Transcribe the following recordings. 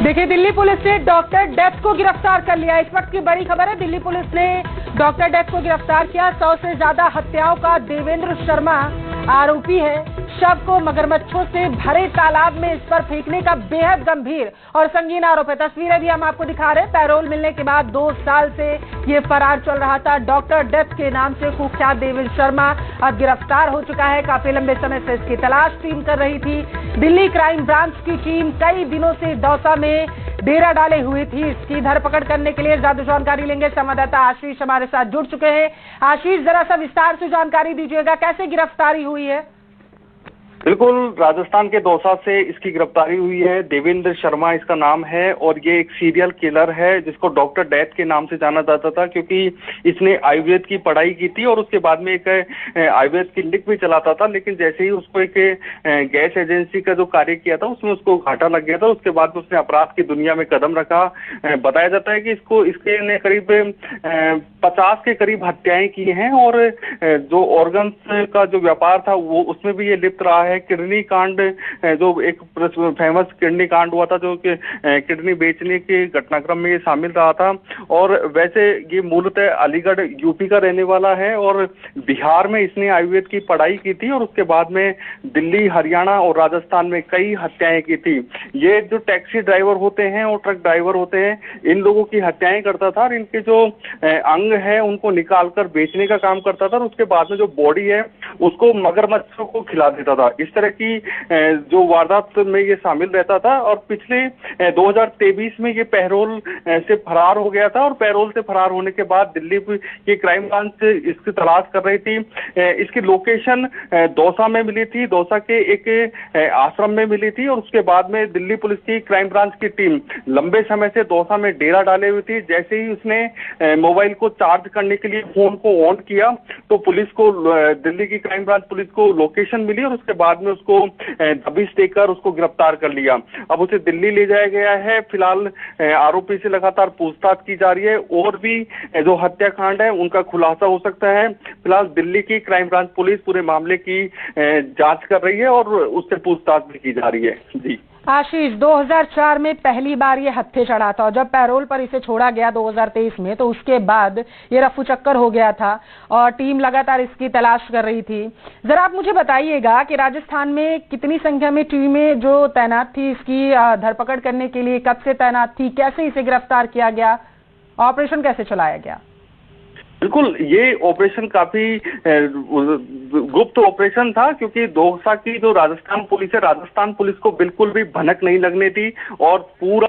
देखिए, दिल्ली पुलिस ने doctor death को गिरफ्तार कर लिया। इस वक्त की बड़ी खबर है, दिल्ली पुलिस ने डॉक्टर डेथ को गिरफ्तार किया। 100 से ज्यादा हत्याओं का देवेंद्र शर्मा आरोपी है। शव को मगरमच्छों से भरे तालाब में इस पर फेंकने का बेहद गंभीर और संगीन आरोप है। तस्वीरें भी हम आपको दिखा रहे हैं। पैरोल मिलने के बाद 2 साल से ये फरार चल रहा था। डॉक्टर डेथ के नाम से कुख्यात देवेंद्र शर्मा अब गिरफ्तार हो चुका है। काफी लंबे समय से इसकी तलाश टीम कर रही थी। दिल्ली क्राइम ब्रांच की टीम कई दिनों से दौसा में डेरा डाले हुई थी। इसकी धरपकड़ करने के लिए ज्यादा जानकारी लेंगे। संवाददाता आशीष हमारे साथ जुड़ चुके हैं। आशीष, जरा सा विस्तार से जानकारी दीजिएगा, कैसे गिरफ्तारी हुई है? बिल्कुल, राजस्थान के दौसा से इसकी गिरफ्तारी हुई है। देवेंद्र शर्मा इसका नाम है और ये एक सीरियल किलर है जिसको डॉक्टर डेथ के नाम से जाना जाता था, क्योंकि इसने आयुर्वेद की पढ़ाई की थी और उसके बाद में एक आयुर्वेद क्लिनिक भी चलाता था। लेकिन जैसे ही उसको एक गैस एजेंसी का जो कार्य किया था उसमें उसको घाटा लग गया था। उसके बाद उसने अपराध की दुनिया में कदम रखा। बताया जाता है कि इसके करीब 50 के करीब हत्याएं की हैं और जो ऑर्गन्स का जो व्यापार था वो उसमें भी ये लिप्त रहा है। किडनी कांड, जो एक फेमस किडनी कांड हुआ था, जो कि किडनी बेचने के घटनाक्रम में ये शामिल रहा था। और वैसे ये मूलतः अलीगढ़ यूपी का रहने वाला है और बिहार में इसने आयुर्वेद की पढ़ाई की थी और उसके बाद में दिल्ली, हरियाणा और राजस्थान में कई हत्याएं की थी। ये जो टैक्सी ड्राइवर होते हैं और ट्रक ड्राइवर होते हैं, इन लोगों की हत्याएं करता था और इनके जो अंग है उनको निकाल कर बेचने का काम करता था और उसके बाद में जो बॉडी है उसको मगरमच्छों को खिला देता था। इस तरह की जो वारदात में ये शामिल रहता था और पिछले 2023 में ये पैरोल से फरार हो गया था और पैरोल से फरार होने के बाद दिल्ली की क्राइम ब्रांच इसकी तलाश कर रही थी। इसकी लोकेशन दौसा में मिली थी, दौसा के एक आश्रम में मिली थी और उसके बाद में दिल्ली पुलिस की क्राइम ब्रांच की टीम लंबे समय से दौसा में डेरा डाले हुई थी। जैसे ही उसने मोबाइल को चार्ज करने के लिए फोन को ऑन किया तो पुलिस को, दिल्ली की क्राइम ब्रांच पुलिस को लोकेशन मिली और उसके बाद में उसको दबिश देकर उसको गिरफ्तार कर लिया। अब उसे दिल्ली ले जाया गया है। फिलहाल आरोपी से लगातार पूछताछ की जा रही है और भी जो हत्याकांड है उनका खुलासा हो सकता है। फिलहाल दिल्ली की क्राइम ब्रांच पुलिस पूरे मामले की जांच कर रही है और उससे पूछताछ भी की जा रही है। जी आशीष, 2004 में पहली बार ये हत्थे चढ़ा था और जब पैरोल पर इसे छोड़ा गया 2023 में, तो उसके बाद ये रफू चक्कर हो गया था और टीम लगातार इसकी तलाश कर रही थी। जरा आप मुझे बताइएगा कि राजस्थान में कितनी संख्या में टीमें जो तैनात थी इसकी धरपकड़ करने के लिए, कब से तैनात थी, कैसे इसे गिरफ्तार किया गया, ऑपरेशन कैसे चलाया गया? बिल्कुल, ये ऑपरेशन काफी गुप्त ऑपरेशन था, क्योंकि दौसा की जो राजस्थान पुलिस है, राजस्थान पुलिस को बिल्कुल भी भनक नहीं लगने दी और पूरा।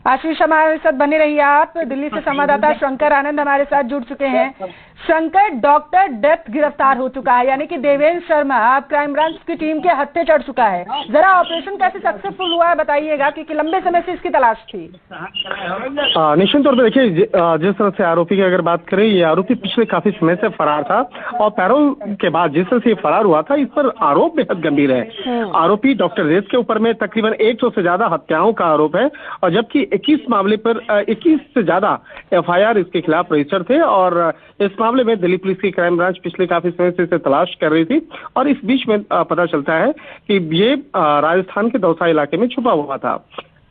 आशीष, हमारे साथ बने रहिए आप। दिल्ली से संवाददाता शंकर आनंद हमारे साथ जुड़ चुके हैं। शंकर, डॉक्टर डेथ गिरफ्तार हो चुका है, यानी कि देवेंद्र शर्मा अब क्राइम ब्रांच की टीम के हत्थे चढ़ चुका है। जरा ऑपरेशन कैसे सक्सेसफुल हुआ है बताइएगा, क्योंकि लंबे समय से इसकी तलाश थी। निश्चित तौर पर देखिए, जिस तरह से आरोपी की अगर बात करें, ये आरोपी पिछले काफी समय से फरार था और पैरोल के बाद जिस तरह से फरार हुआ था, इस पर आरोप बेहद गंभीर है। आरोपी डॉक्टर डेथ के ऊपर में तकरीबन 100 से ज्यादा हत्याओं का आरोप है और जबकि 21 मामले पर 21 से ज्यादा FIR इसके खिलाफ रजिस्टर थे और इस मामले में दिल्ली पुलिस की क्राइम ब्रांच पिछले काफी समय से इसे तलाश कर रही थी और इस बीच में पता चलता है कि ये राजस्थान के दौसा इलाके में छुपा हुआ था।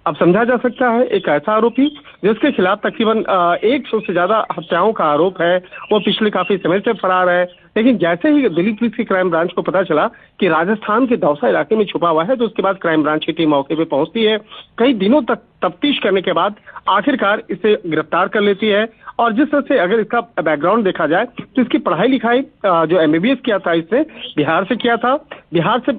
अब समझा जा सकता है एक ऐसा आरोपी जिसके खिलाफ तकरीबन 100 से ज्यादा हत्याओं का आरोप है, वो पिछले काफी समय से फरार है। लेकिन जैसे ही दिल्ली पुलिस की क्राइम ब्रांच को पता चला कि राजस्थान के दौसा इलाके में छुपा हुआ है, तो उसके बाद क्राइम ब्रांच की टीम मौके पे पहुंचती है। कई दिनों तक तफ्तीश करने के बाद आखिरकार इसे गिरफ्तार कर लेती है और जिस तरह से अगर इसका बैकग्राउंड देखा जाए तो इसकी पढ़ाई लिखाई जो MBBS किया था इसने बिहार से किया था। बिहार से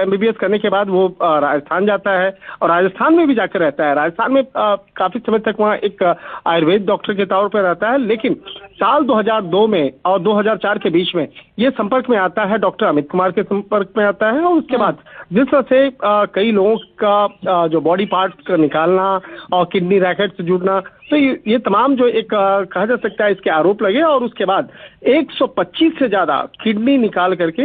MBBS करने के बाद वो राजस्थान जाता है और राजस्थान में भी जाकर रहता है। राजस्थान में काफी समय तक वहाँ एक आयुर्वेद डॉक्टर के तौर पर रहता है। लेकिन साल 2002 में और 2004 के बीच में ये संपर्क में आता है, डॉक्टर अमित कुमार के संपर्क में आता है और उसके बाद जिस तरह से कई लोगों का जो बॉडी पार्ट का निकालना और किडनी रैकेट से जुड़ना, तो ये तमाम जो एक कहा जा सकता है इसके आरोप लगे और उसके बाद 125 से ज्यादा किडनी निकाल करके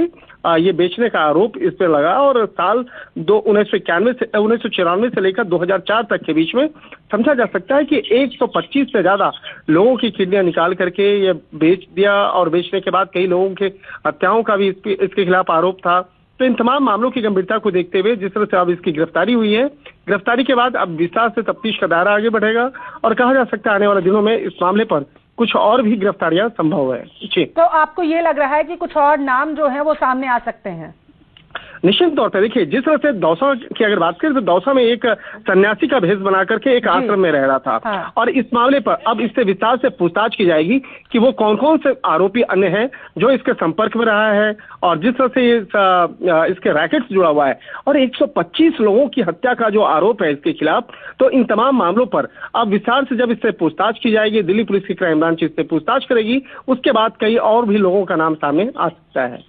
ये बेचने का आरोप इस पे लगा और साल 1994 से लेकर 2004 तक के बीच में समझा जा सकता है कि 125 से ज्यादा लोगों की किडनियां निकाल करके ये बेच दिया और बेचने के बाद कई लोगों के हत्याओं का भी इसके खिलाफ आरोप था। तो इन तमाम मामलों की गंभीरता को देखते हुए जिस तरह से अब इसकी गिरफ्तारी हुई है, गिरफ्तारी के बाद अब विस्तार से तफ्तीश का दायरा आगे बढ़ेगा और कहा जा सकता है आने वाले दिनों में इस मामले पर कुछ और भी गिरफ्तारियां संभव है। जी, तो आपको ये लग रहा है कि कुछ और नाम जो है वो सामने आ सकते हैं? निश्चित तौर पर देखिए, जिस तरह से दौसा की अगर बात करें तो दौसा में एक सन्यासी का भेष बना करके एक आश्रम में रह रहा था। हाँ। और इस मामले पर अब इससे विस्तार से पूछताछ की जाएगी कि वो कौन कौन से आरोपी अन्य हैं जो इसके संपर्क में रहा है और जिस तरह से इसके रैकेट जुड़ा हुआ है और 125 लोगों की हत्या का जो आरोप है इसके खिलाफ। तो इन तमाम मामलों पर अब विस्तार से जब इससे पूछताछ की जाएगी, दिल्ली पुलिस की क्राइम ब्रांच इससे पूछताछ करेगी, उसके बाद कई और भी लोगों का नाम सामने आ सकता है।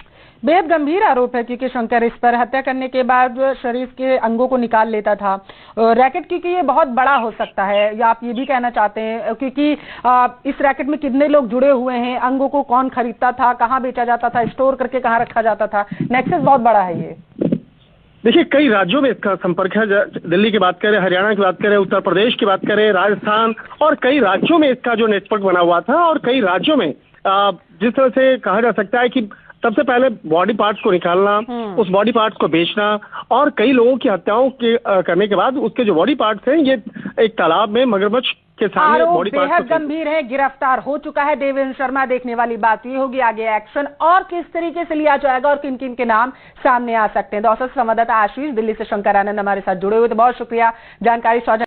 बेहद गंभीर आरोप है क्योंकि शंकर इस पर हत्या करने के बाद शरीर के अंगों को निकाल लेता था। रैकेट क्योंकि ये बहुत बड़ा हो सकता है, या आप ये भी कहना चाहते हैं क्योंकि इस रैकेट में कितने लोग जुड़े हुए हैं, अंगों को कौन खरीदता था, कहाँ बेचा जाता था, स्टोर करके कहाँ रखा जाता था, नेक्सस बहुत बड़ा है ये। देखिए, कई राज्यों में इसका संपर्क है। दिल्ली की बात करें, हरियाणा की बात करें, उत्तर प्रदेश की बात करें, राजस्थान और कई राज्यों में इसका जो नेटवर्क बना हुआ था। और कई राज्यों में जिस तरह से कहा जा सकता है कि सबसे पहले बॉडी पार्ट्स को निकालना, उस बॉडी पार्ट्स को बेचना और कई लोगों की हत्याओं के करने के बाद उसके जो बॉडी पार्ट्स हैं ये एक तालाब में मगरमच्छ के सामने बॉडी पार्ट्स बेहद गंभीर है। गिरफ्तार हो चुका है देवेंद्र शर्मा। देखने वाली बात ये होगी आगे एक्शन और किस तरीके से लिया जाएगा और किन किन के नाम सामने आ सकते हैं। दौसा से संवाददाता आशीष, दिल्ली से शंकर आनंद हमारे साथ जुड़े हुए थे। बहुत शुक्रिया जानकारी साझा